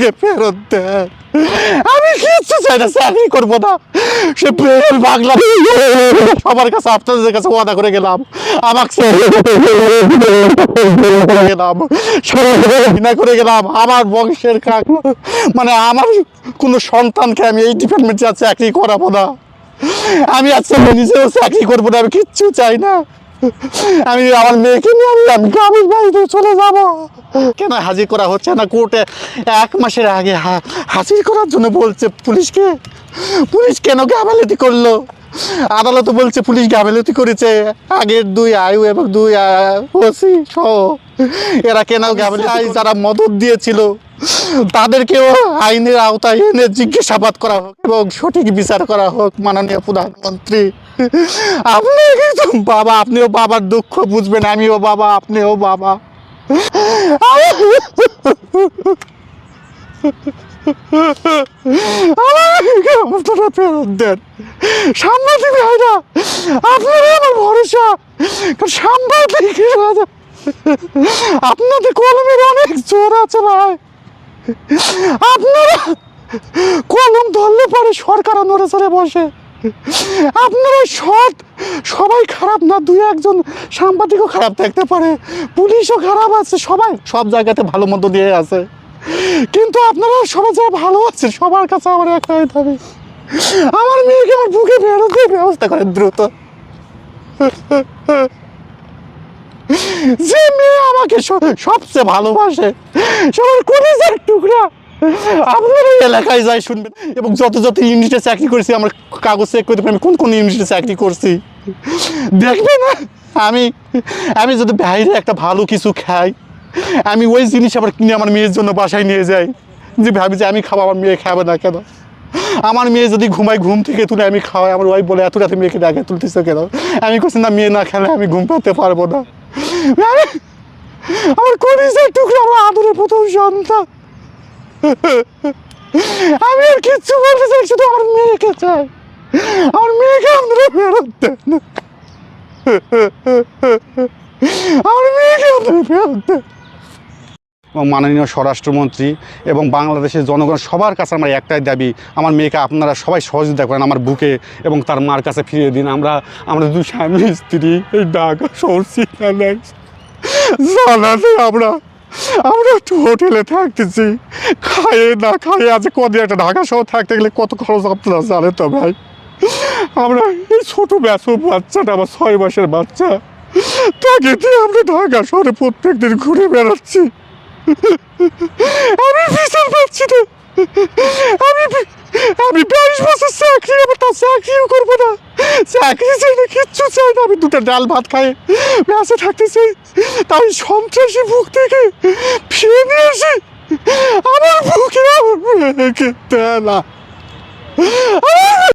বুকে ফেরত দেন। আমি কিচ্ছু চাই না, চাকরি করবো না। সে প্রেম পাগলা সবার কাছে আপনাদের কাছে ওয়াদা করে গেলাম, আমাকে গেলাম, ঘৃণা করে গেলাম। আমার বংশের মানে আমার কোনো সন্তানকে আমি এই ডিপার্টমেন্টে চাকরি করাবো না। আমি আজকে নিজেও চাকরি করবো না, আমি কিচ্ছু চাই না। আমি আমার মেয়েকে নিয়ে আমি গ্রামের বাড়িতে চলে যাব। কেন হাজির করা হচ্ছে না কোর্টে? 1 মাসের আগে হাজির করার জন্য বলছে পুলিশকে। পুলিশ কেন গাফিলতি করলো? আদালত বলছে পুলিশ গাফিলতি করেছে। আগের 2 আয়ু এবং 2 ওসি সহ এরা কেন গাফিলতি? যারা মদত দিয়েছিল তাদেরকেও আইনের আওতায় এনে জিজ্ঞাসাবাদ করা হোক এবং সঠিক বিচার করা হোক। মাননীয় প্রধানমন্ত্রী, আপনি কিন্তু বাবা, আপনিও বাবার দুঃখ বুঝবেন। আমিও বাবা, আপনিও বাবা। আপনারা ফেরত দেন। সাংবাদিক ভাইরা, আপনারা আমার ভরসা। সাংবাদিক আপনাদের কলমের অনেক জোর আছে ভাই। আপনারা কলম ধরলে পরে সরকার নড়ে চড়ে বসে। আপনারা সৎ, সবাই খারাপ না, 2-1 জন সাংবাদিকও খারাপ থাকতে পারে, পুলিশও খারাপ আছে, সবাই সব জায়গাতে ভালো মন্দ দিয়ে আছে। কিন্তু আপনারা সবাই যারা ভালো আছে সবার কাছে আমার একটাই দাবি, আমার মেয়েকে আমার বুকে ফেরত দিয়ে ব্যবস্থা করেন দ্রুত। যে মেয়ে আমাকে সবচেয়ে ভালোবাসে, সবার কলিজার টুকরা, আপনারা এলাকায় যাই শুনবেন। এবং যত ইউনিটে চাকরি করেছি আমার কাগজ চেক করতে পারি, আমি কোন ইউনিটে চাকরি করছি দেখবে না। আমি যদি বাইরে একটা ভালো কিছু খাই, আমি ওই জিনিস আবার কিনে আমার মেয়ের জন্য বাসায় নিয়ে যাই। যে ভাবি যে আমি খাবো, আমার মেয়ে খাবে না কেন? আমার মেয়ে যদি ঘুমায়, ঘুম থেকে তুলে আমি খাওয়াই, আমার ওয়াইফ বলে এত রাতে মেয়েকে ডাকে তুলতেছে কেন? আমি করছি না, মেয়ে না খেলে আমি ঘুম পাতে পারবো না। আমার কলিজার টুকরা, আমার আদরের প্রথম সন্তান। আমি আর কিচ্ছু বলতে চাই, শুধু আমার মেয়েকে চাই। আমার মেয়েকে আপনারা ফেরত দেন। আমার মেয়েকে আপনারা ফেরত দেন। মাননীয় স্বরাষ্ট্রমন্ত্রী এবং বাংলাদেশের জনগণ সবার কাছে আমার একটাই দাবি, আমার মেয়েকে আপনারা সবাই সহযোগিতা করেন, আমার বুকে এবং তার মার কাছে ফিরিয়ে দিন। আমরা 2 স্বামী স্ত্রী এই ঢাকা শহর জানাতে আমরা একটু হোটেলে থাকতেছি, খাইয়ে না খাইয়ে আজ কদিন একটা ঢাকা শহর থাকতে গেলে কত খরচ আপনারা জানেন তো ভাই। আমরা এই ছোটো বাচ্চাটা, আমার 6 মাসের বাচ্চা, তাকে দিয়ে আমরা ঢাকা শহরে প্রত্যেক দিন ঘুরে বেড়াচ্ছি। আমি বিচার পাচ্ছি না। আমি 22 বছর চাকরি, আবার তার চাকরিও করবো না। চাকরি চাই না, কিচ্ছু চাই না। আমি 2টা ডাল ভাত খাই বেঁচে থাকতে চাই। তাই সন্ত্রাসী বুক থেকে ফিরে নিয়ে আসি আমার বুকে, আমার মেয়েকে দেয় না।